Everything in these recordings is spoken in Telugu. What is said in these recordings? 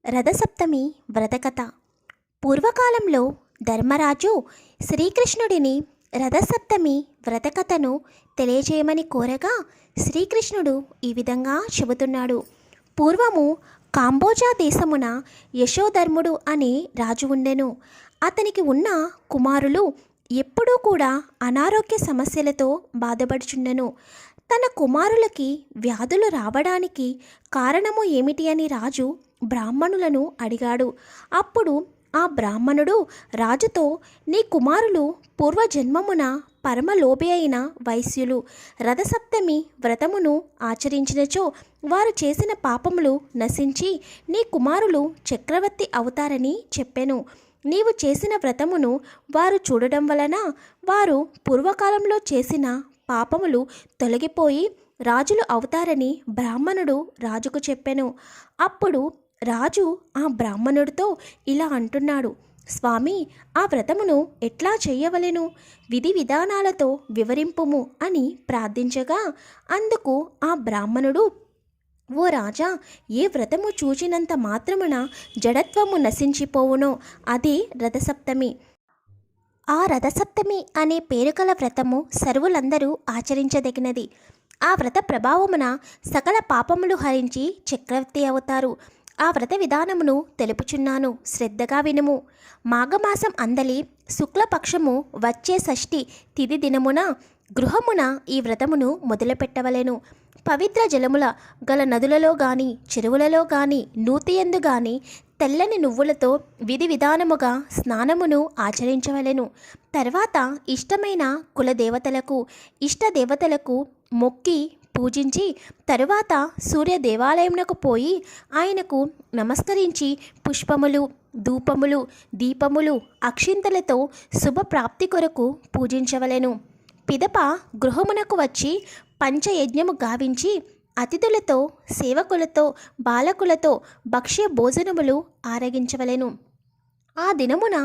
రథసప్తమి వ్రతకథ. పూర్వకాలంలో ధర్మరాజు శ్రీకృష్ణుడిని రథసప్తమి వ్రతకథను తెలియజేయమని కోరగా శ్రీకృష్ణుడు ఈ విధంగా చెబుతున్నాడు. పూర్వము కాంబోజా దేశమున యశోధర్ముడు అనే రాజు ఉండెను. అతనికి ఉన్న కుమారులు ఎప్పుడూ కూడా అనారోగ్య సమస్యలతో బాధపడుచుండెను. తన కుమారులకి వ్యాధులు రావడానికి కారణము ఏమిటి అని రాజు బ్రాహ్మణులను అడిగాడు. అప్పుడు ఆ బ్రాహ్మణుడు రాజుతో, నీ కుమారులు పూర్వజన్మమున పరమలోభి అయిన వైశ్యులు. రథసప్తమి వ్రతమును ఆచరించినచో వారు చేసిన పాపములు నశించి నీ కుమారులు చక్రవర్తి అవుతారని చెప్పెను. నీవు చేసిన వ్రతమును వారు చూడడం వలన వారు పూర్వకాలంలో చేసిన పాపములు తొలగిపోయి రాజులు అవుతారని బ్రాహ్మణుడు రాజుకు చెప్పెను. అప్పుడు రాజు ఆ బ్రాహ్మణుడితో ఇలా అంటున్నాడు, స్వామి, ఆ వ్రతమును ఎట్లా చెయ్యవలెను? విధి విధానాలతో వివరింపుము అని ప్రార్థించగా అందుకు ఆ బ్రాహ్మణుడు, ఓ రాజా, ఏ వ్రతము చూచినంత మాత్రమున జడత్వము నశించిపోవునో అదే రథసప్తమి. ఆ రథసప్తమి అనే పేరు గల వ్రతము సర్వులందరూ ఆచరించదగినది. ఆ వ్రత ప్రభావమున సకల పాపములు హరించి చక్రవర్తి అవుతారు. ఆ వ్రత విధానమును తెలుపుచున్నాను, శ్రద్ధగా వినుము. మాఘమాసం అందలి శుక్లపక్షము వచ్చే షష్ఠి తిథి దినమున గృహమున ఈ వ్రతమును మొదలుపెట్టవలెను. పవిత్ర జలముల గల నదులలో గాని చెరువులలో గాని నూతియందు గాని తెల్లని నువ్వులతో విధి విధానముగా స్నానమును ఆచరించవలెను. తర్వాత ఇష్టమైన కులదేవతలకు ఇష్టదేవతలకు మొక్కి పూజించి తరువాత సూర్య దేవాలయమునకు పోయి ఆయనకు నమస్కరించి పుష్పములు, ధూపములు, దీపములు, అక్షింతలతో శుభప్రాప్తి కొరకు పూజించవలెను. పిదప గృహమునకు వచ్చి పంచయజ్ఞము గావించి అతిథులతో, సేవకులతో, బాలకులతో భక్ష్య భోజనములు ఆరగించవలెను. ఆ దినమున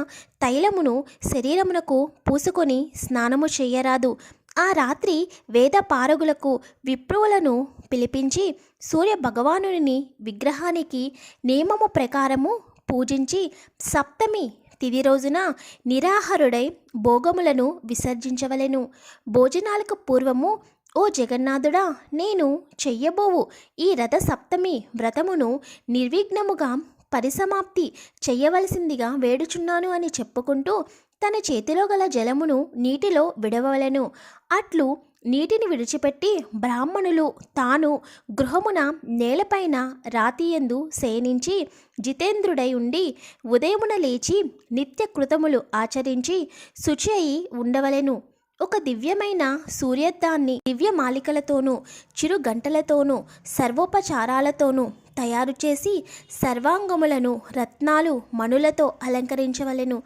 తైలమును శరీరమునకు పూసుకొని స్నానము చేయరాదు. ఆ రాత్రి వేద పారగులకు విప్రువులను పిలిపించి సూర్య భగవానుని విగ్రహానికి నియమము ప్రకారము పూజించి సప్తమి తిది రోజున నిరాహారుడై భోగములను విసర్జించవలెను. భోజనాలకు పూర్వము, ఓ జగన్నాథుడా, నేను చెయ్యబోవు ఈ రథ సప్తమి వ్రతమును నిర్విఘ్నముగా పరిసమాప్తి చెయ్యవలసిందిగా వేడుచున్నాను అని చెప్పుకుంటూ తన చేతిలో గల జలమును నీటిలో విడవలెను. అట్లు నీటిని విడిచిపెట్టి బ్రాహ్మణులు తాను గృహమున నేలపైన రాతియందు శయనించి జితేంద్రుడై ఉండి ఉదయమున లేచి నిత్య కృతములు ఆచరించి శుచి అయి ఉండవలెను. ఒక దివ్యమైన సూర్యద్దాన్ని దివ్యమాలికలతోనూ చిరు గంటలతోనూ సర్వోపచారాలతోనూ తయారు చేసి సర్వాంగములను రత్నాలు మణులతో అలంకరించవలెను.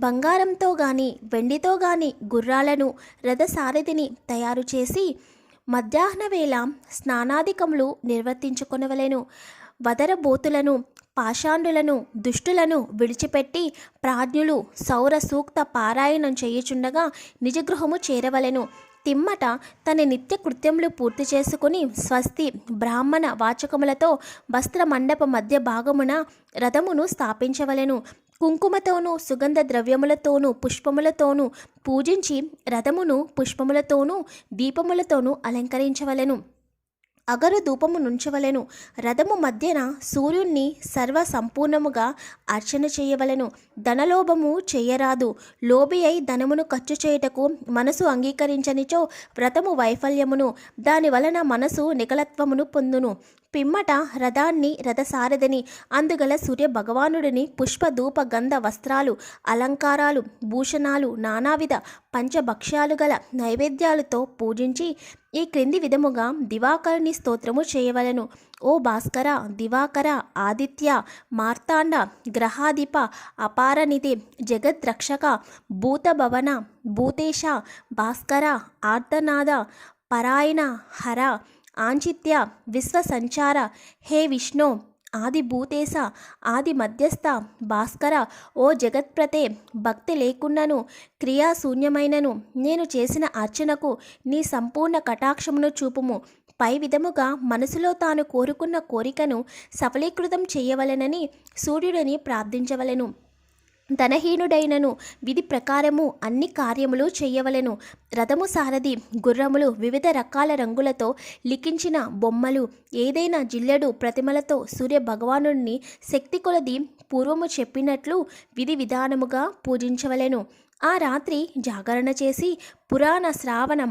బంగారంతో గాని వెండితో గాని గుర్రాలను రథసారథిని తయారు చేసి మధ్యాహ్న వేళ స్నానాధికములు నిర్వర్తించుకొనవలెను. వదరబోతులను, పాషాండులను, దుష్టులను విడిచిపెట్టి ప్రాజ్ఞులు సౌర సూక్త పారాయణం చేయుచుండగా నిజగృహము చేరవలెను. తిమ్మట తన నిత్య కృత్యములు పూర్తి చేసుకుని స్వస్తి బ్రాహ్మణ వాచకములతో వస్త్ర మండప మధ్య భాగమున రథమును స్థాపించవలెను. కుంకుమతోనూ సుగంధ ద్రవ్యములతోనూ పుష్పములతోనూ పూజించి రథమును పుష్పములతోనూ దీపములతోనూ అలంకరించవలెను. అగరు ధూపము నుంచవలెను. రథము మధ్యన సూర్యుణ్ణి సర్వ సంపూర్ణముగా అర్చన చేయవలెను. ధనలోభము చేయరాదు. లోభి అయి ధనమును ఖర్చు చేయుటకు మనసు అంగీకరించనిచో వ్రతము వైఫల్యమును, దాని వలన మనసు నికలత్వమును పొందును. పిమ్మట రథాన్ని రథసారథిని అందుగల సూర్య భగవానుడిని పుష్ప ధూప గంధ వస్త్రాలు అలంకారాలు భూషణాలు నానావిధ పంచభక్ష్యాలు గల నైవేద్యాలతో పూజించి ఈ క్రింది విధముగా దివాకరుని స్తోత్రము చేయవలెను. ఓ భాస్కర, దివాకర, ఆదిత్య, మార్తాండ, గ్రహాధిప, అపారనిధి, జగద్రక్షక, భూతభవన, భూతేశ, భాస్కర, ఆర్తనాద, పరాయణ, హర, ఆంచిత్య, విశ్వసంచార, హే విష్ణు, ఆది భూతేశ, ఆది మధ్యస్థ, భాస్కర, ఓ జగత్ప్రతే, భక్తి లేకున్నను క్రియాశూన్యమైనను నేను చేసిన అర్చనకు నీ సంపూర్ణ కటాక్షమును చూపుము. పై విధముగా మనసులో తాను కోరుకున్న కోరికను సఫలీకృతం చేయవలెనని సూర్యుడిని ప్రార్థించవలెను. ధనహీనుడైనను విధి ప్రకారము అన్ని కార్యములు చెయ్యవలెను. రథము సారథి, గుర్రములు, వివిధ రకాల రంగులతో లిఖించిన బొమ్మలు, ఏదైనా జిల్లెడు ప్రతిమలతో సూర్య భగవానుడిని శక్తి కొలది పూర్వము చెప్పినట్లు విధి విధానముగా పూజించవలెను. ఆ రాత్రి జాగరణ చేసి పురాణ శ్రావణ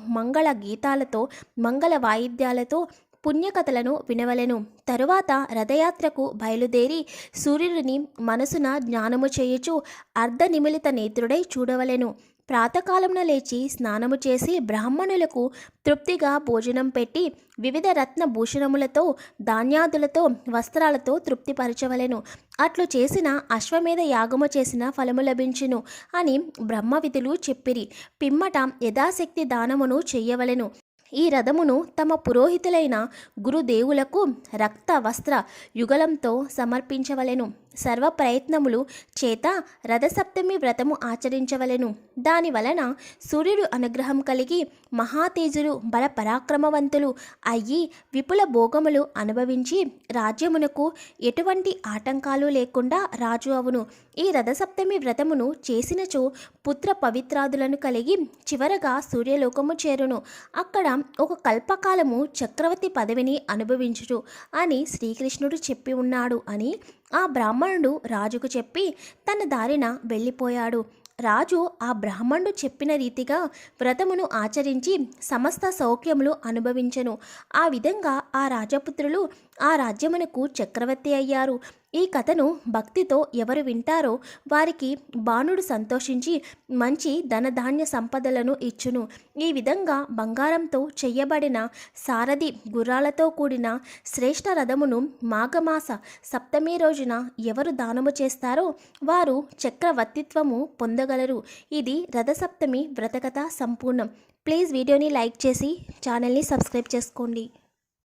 మంగళ గీతాలతో మంగళ వాయిద్యాలతో పుణ్యకథలను వినవలెను. తరువాత రథయాత్రకు బయలుదేరి సూర్యుడిని మనసున జ్ఞానము చేయుచు అర్ధనిమిలిత నేత్రుడై చూడవలెను. ప్రాతకాలమున లేచి స్నానము చేసి బ్రాహ్మణులకు తృప్తిగా భోజనం పెట్టి వివిధ రత్న భూషణములతో ధాన్యాదులతో వస్త్రాలతో తృప్తిపరచవలెను. అట్లు చేసిన అశ్వమేధ యాగము చేసిన ఫలము లభించును అని బ్రహ్మవిధులు చెప్పిరి. పిమ్మట యథాశక్తి దానమును చెయ్యవలెను. ఈ రథమును తమ పురోహితులైన గురుదేవులకు రక్త వస్త్ర యుగలంతో సమర్పించవలెను. సర్వ ప్రయత్నములు చేత రథసప్తమి వ్రతము ఆచరించవలెను. దాని వలన సూర్యుడు అనుగ్రహం కలిగి మహాతేజులు బల పరాక్రమవంతులు అయ్యి విపుల భోగములు అనుభవించి రాజ్యమునకు ఎటువంటి ఆటంకాలు లేకుండా రాజు అవును. ఈ రథసప్తమి వ్రతమును చేసినచో పుత్ర పవిత్రాదులను కలిగి చివరగా సూర్యలోకము చేరును. అక్కడ ఒక కల్పకాలము చక్రవర్తి పదవిని అనుభవించుచు అని శ్రీకృష్ణుడు చెప్పి ఉన్నాడు అని ఆ బ్రాహ్మణుడు రాజుకు చెప్పి తన దారిన వెళ్ళిపోయాడు. రాజు ఆ బ్రాహ్మణుడు చెప్పిన రీతిగా వ్రతమును ఆచరించి సమస్త సౌఖ్యములు అనుభవించెను. ఆ విధంగా ఆ రాజపుత్రులు ఆ రాజ్యమునకు చక్రవర్తి అయ్యారు. ఈ కథను భక్తితో ఎవరు వింటారో వారికి బాణుడు సంతోషించి మంచి ధనధాన్య సంపదలను ఇచ్చును. ఈ విధంగా బంగారంతో చెయ్యబడిన సారథి గుర్రాలతో కూడిన శ్రేష్ఠ రథమును మాఘమాస సప్తమి రోజున ఎవరు దానము చేస్తారో వారు చక్రవర్తిత్వము పొందగలరు. ఇది రథసప్తమి వ్రతకథ సంపూర్ణం. ప్లీజ్ వీడియోని లైక్ చేసి ఛానల్ని సబ్స్క్రైబ్ చేసుకోండి.